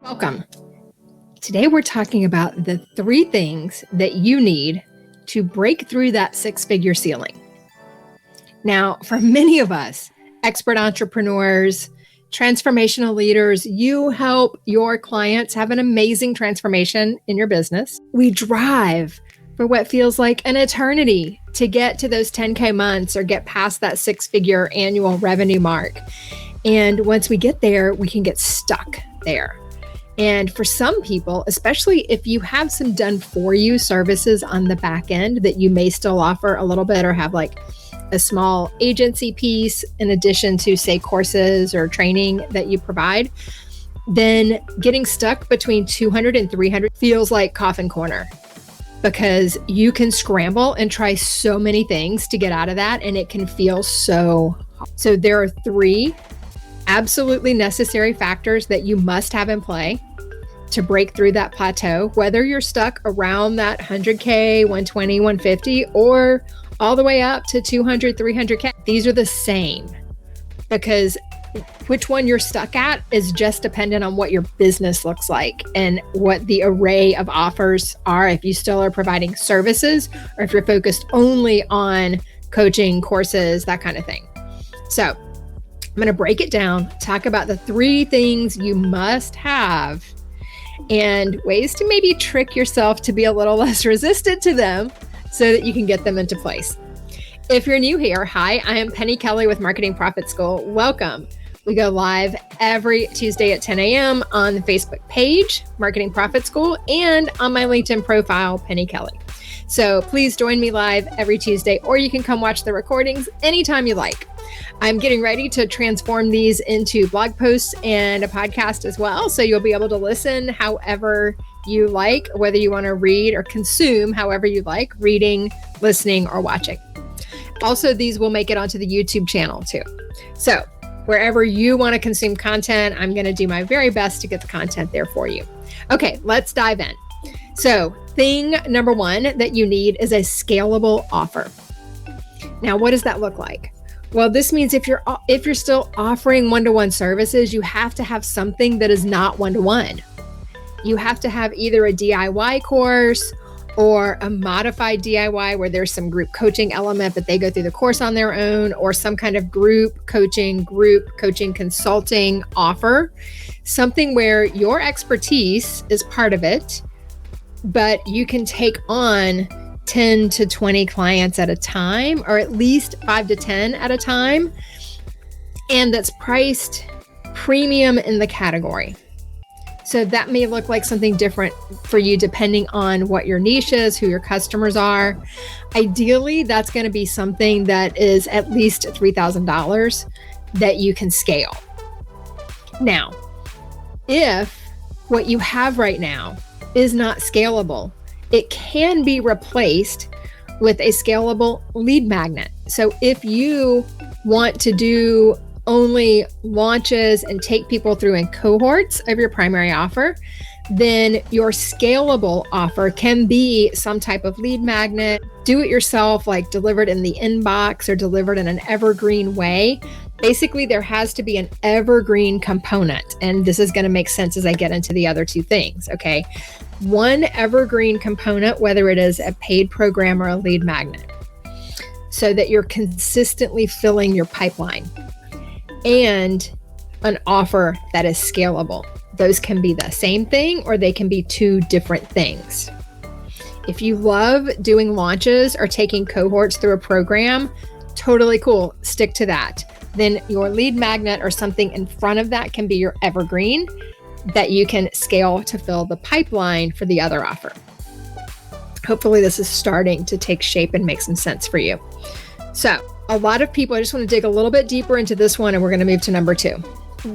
Welcome. Today we're talking about the 3 things that you need to break through that 6-figure ceiling. Now, for many of us, expert entrepreneurs, transformational leaders, you help your clients have an amazing transformation in your business. We drive for what feels like an eternity to get to those 10K months or get past that 6-figure annual revenue mark. And once we get there, we can get stuck there. And for some people, especially if you have some done for you services on the back end that you may still offer a little bit or have like a small agency piece in addition to, say, courses or training that you provide, then getting stuck between 200 and 300 feels like coffin corner, because you can scramble and try so many things to get out of that, and it can feel so hard. So there are 3 absolutely necessary factors that you must have in play to break through that plateau, whether you're stuck around that 100K, 120, 150, or all the way up to 200, 300K. These are the same, because which one you're stuck at is just dependent on what your business looks like and what the array of offers are, if you still are providing services or if you're focused only on coaching, courses, that kind of thing. So I'm going to break it down, talk about the 3 things you must have and ways to maybe trick yourself to be a little less resistant to them so that you can get them into place. If you're new here, hi, I am Penny Kelly with Marketing Profit School. Welcome. We go live every Tuesday at 10 a.m. on the Facebook page, Marketing Profit School, and on my LinkedIn profile, Penny Kelly. So please join me live every Tuesday, or you can come watch the recordings anytime you like. I'm getting ready to transform these into blog posts and a podcast as well. So you'll be able to listen however you like, whether you want to read or consume however you like, reading, listening, or watching. Also, these will make it onto the YouTube channel too. So wherever you want to consume content, I'm going to do my very best to get the content there for you. Okay, let's dive in. So thing number 1 that you need is a scalable offer. Now, what does that look like? Well, this means if you're still offering one-to-one services, you have to have something that is not one-to-one. You have to have either a DIY course or a modified DIY where there's some group coaching element, but they go through the course on their own, or some kind of group coaching consulting offer, something where your expertise is part of it, but you can take on 10 to 20 clients at a time, or at least 5 to 10 at a time, and that's priced premium in the category. So that may look like something different for you depending on what your niche is, who your customers are. Ideally, that's going to be something that is at least $3,000 that you can scale. Now, if what you have right now is not scalable, it can be replaced with a scalable lead magnet. So if you want to do only launches and take people through in cohorts of your primary offer, then your scalable offer can be some type of lead magnet, do it yourself, like delivered in the inbox or delivered in an evergreen way. Basically, there has to be an evergreen component. And this is going to make sense as I get into the other 2 things, okay? One evergreen component, whether it is a paid program or a lead magnet, so that you're consistently filling your pipeline, and an offer that is scalable. Those can be the same thing, or they can be 2 different things. If you love doing launches or taking cohorts through a program, totally cool, stick to that. Then your lead magnet or something in front of that can be your evergreen that you can scale to fill the pipeline for the other offer. Hopefully this is starting to take shape and make some sense for you. So a lot of people, I just want to dig a little bit deeper into this one, and we're going to move to number 2.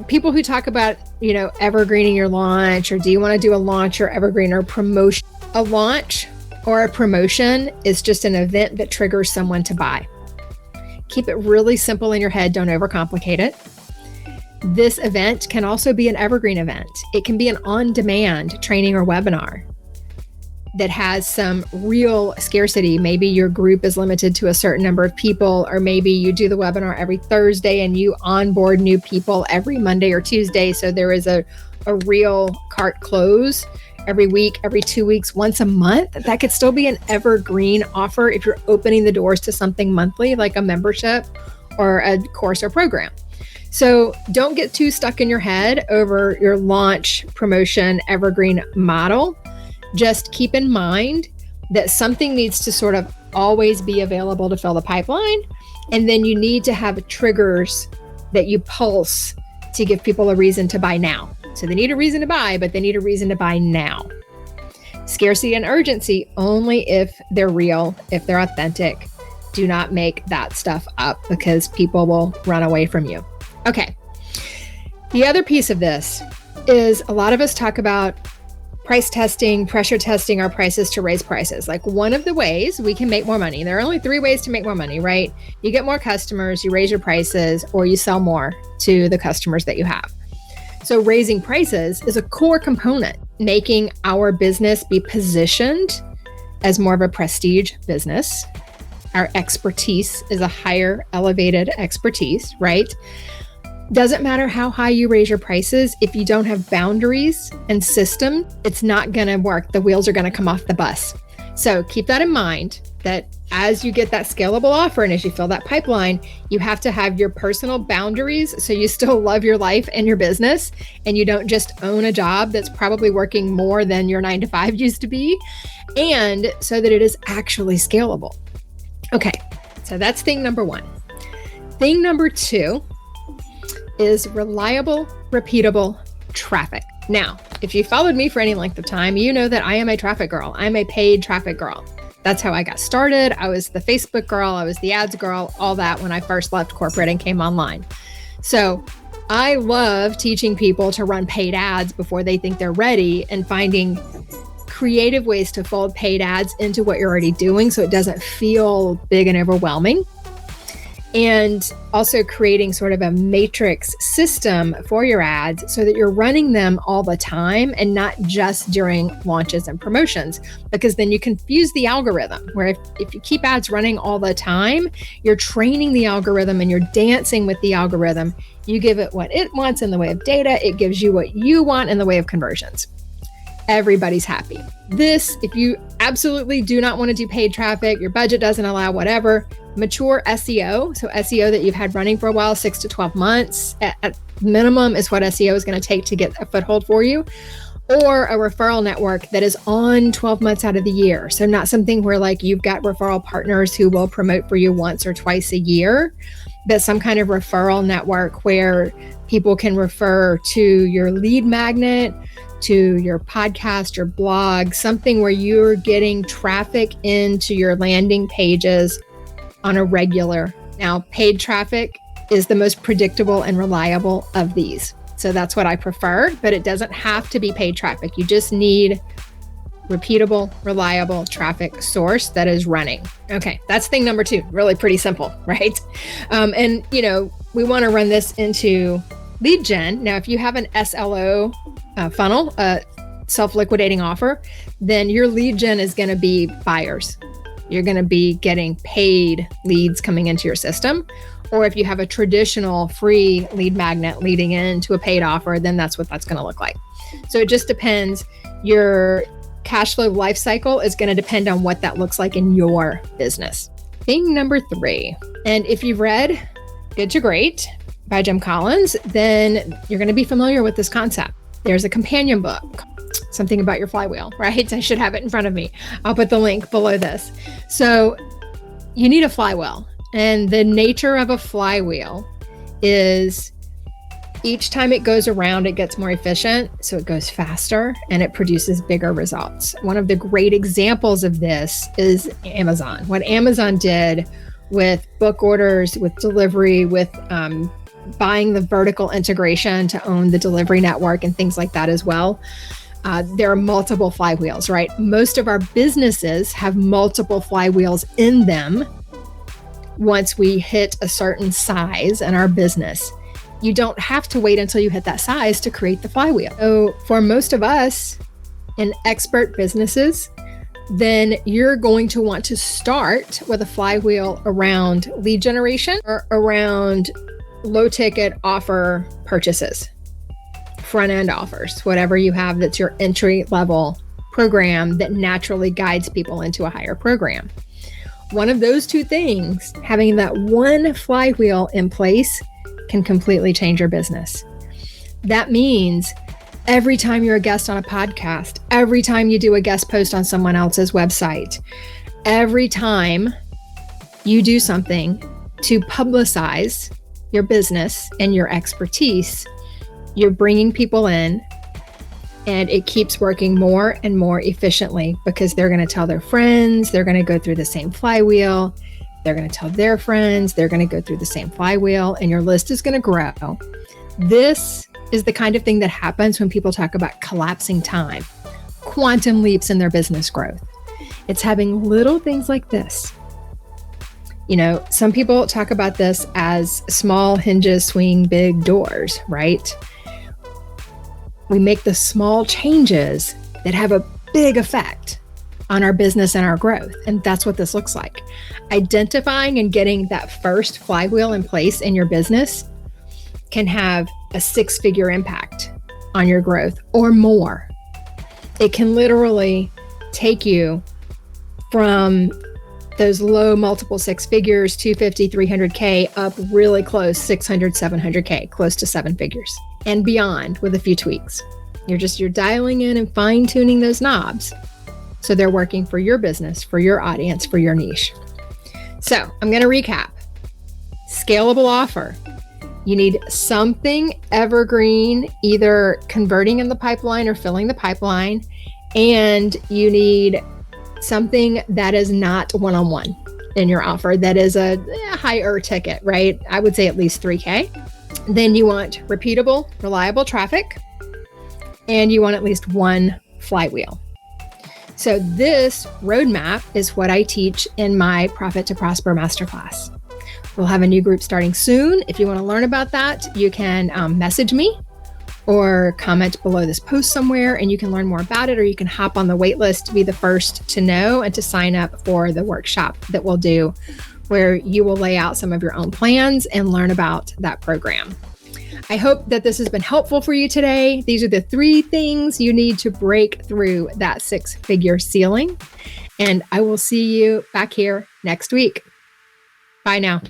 People who talk about, evergreening your launch, or do you want to do a launch or evergreen or promotion? A launch or a promotion is just an event that triggers someone to buy. Keep it really simple in your head. Don't overcomplicate it. This event can also be an evergreen event. It can be an on-demand training or webinar. that has some real scarcity. Maybe your group is limited to a certain number of people, or maybe you do the webinar every Thursday and you onboard new people every Monday or Tuesday. So there is a real cart close every week, every 2 weeks, once a month. That could still be an evergreen offer if you're opening the doors to something monthly, like a membership or a course or program. So don't get too stuck in your head over your launch promotion evergreen model. Just keep in mind that something needs to sort of always be available to fill the pipeline. And then you need to have triggers that you pulse to give people a reason to buy now. So they need a reason to buy, but they need a reason to buy now. Scarcity and urgency only if they're real, if they're authentic. Do not make that stuff up because people will run away from you. Okay. The other piece of this is a lot of us talk about price testing, pressure testing our prices to raise prices. Like one of the ways we can make more money, there are only 3 ways to make more money, right? You get more customers, you raise your prices, or you sell more to the customers that you have. So raising prices is a core component, making our business be positioned as more of a prestige business. Our expertise is a higher elevated expertise, right? Doesn't matter how high you raise your prices. If you don't have boundaries and system, it's not going to work. The wheels are going to come off the bus. So keep that in mind, that as you get that scalable offer and as you fill that pipeline, you have to have your personal boundaries so you still love your life and your business and you don't just own a job that's probably working more than your 9-to-5 used to be, and so that it is actually scalable. Okay, so that's thing number 1. Thing number 2 is reliable, repeatable traffic. Now, if you followed me for any length of time, you know that I am a traffic girl. I'm a paid traffic girl. That's how I got started. I was the Facebook girl. I was the ads girl, all that when I first left corporate and came online. So I love teaching people to run paid ads before they think they're ready and finding creative ways to fold paid ads into what you're already doing so it doesn't feel big and overwhelming. And also creating sort of a matrix system for your ads so that you're running them all the time and not just during launches and promotions, because then you confuse the algorithm, where if you keep ads running all the time, you're training the algorithm and you're dancing with the algorithm. You give it what it wants in the way of data. It gives you what you want in the way of conversions. Everybody's happy. This, if you absolutely do not want to do paid traffic, your budget doesn't allow, whatever, mature SEO, so SEO that you've had running for a while, 6 to 12 months at minimum is what SEO is going to take to get a foothold for you, or a referral network that is on 12 months out of the year. So not something where like you've got referral partners who will promote for you once or twice a year, but some kind of referral network where people can refer to your lead magnet, to your podcast, your blog, something where you're getting traffic into your landing pages on a regular. Now, paid traffic is the most predictable and reliable of these. So that's what I prefer, but it doesn't have to be paid traffic. You just need repeatable, reliable traffic source that is running. Okay, that's thing number 2. Really pretty simple, right? And we want to run this into lead gen. Now, if you have an SLO funnel, a self-liquidating offer, then your lead gen is going to be buyers. You're going to be getting paid leads coming into your system. Or if you have a traditional free lead magnet leading into a paid offer, then that's what that's going to look like. So it just depends. Your cash flow life cycle is going to depend on what that looks like in your business. Thing number 3, and if you've read Good to Great by Jim Collins, then you're going to be familiar with this concept. There's a companion book, something about your flywheel, right? I should have it in front of me. I'll put the link below this. So you need a flywheel. And the nature of a flywheel is each time it goes around, it gets more efficient. So it goes faster and it produces bigger results. One of the great examples of this is Amazon. What Amazon did with book orders, with delivery, with buying the vertical integration to own the delivery network and things like that as well. There are multiple flywheels, right? Most of our businesses have multiple flywheels in them. Once we hit a certain size in our business, you don't have to wait until you hit that size to create the flywheel. So for most of us in expert businesses, then you're going to want to start with a flywheel around lead generation or around low ticket offer purchases, front end offers, whatever you have that's your entry level program that naturally guides people into a higher program. One of those two things, having that one flywheel in place, can completely change your business. That means every time you're a guest on a podcast, every time you do a guest post on someone else's website, every time you do something to publicize your business and your expertise, you're bringing people in, and it keeps working more and more efficiently because they're going to tell their friends, they're going to go through the same flywheel, they're going to tell their friends, they're going to go through the same flywheel, and your list is going to grow. This is the kind of thing that happens when people talk about collapsing time, quantum leaps in their business growth. It's having little things like this. You know, some people talk about this as small hinges swing big doors, right? We make the small changes that have a big effect on our business and our growth. And that's what this looks like. Identifying and getting that first flywheel in place in your business can have a 6-figure impact on your growth or more. It can literally take you from those low multiple 6 figures, 250, 300K, up really close, 600, 700K, close to 7 figures and beyond with a few tweaks. You're dialing in and fine tuning those knobs so they're working for your business, for your audience, for your niche. So I'm going to recap. Scalable offer. You need something evergreen, either converting in the pipeline or filling the pipeline. And you need something that is not one-on-one in your offer, that is a higher ticket, right? I would say at least 3K. Then you want repeatable, reliable traffic, and you want at least one flywheel. So this roadmap is what I teach in my Profit to Prosper Masterclass. We'll have a new group starting soon. If you want to learn about that, you can message me or comment below this post somewhere and you can learn more about it, or you can hop on the waitlist to be the first to know and to sign up for the workshop that we'll do where you will lay out some of your own plans and learn about that program. I hope that this has been helpful for you today. These are the 3 things you need to break through that 6-figure ceiling. And I will see you back here next week. Bye now.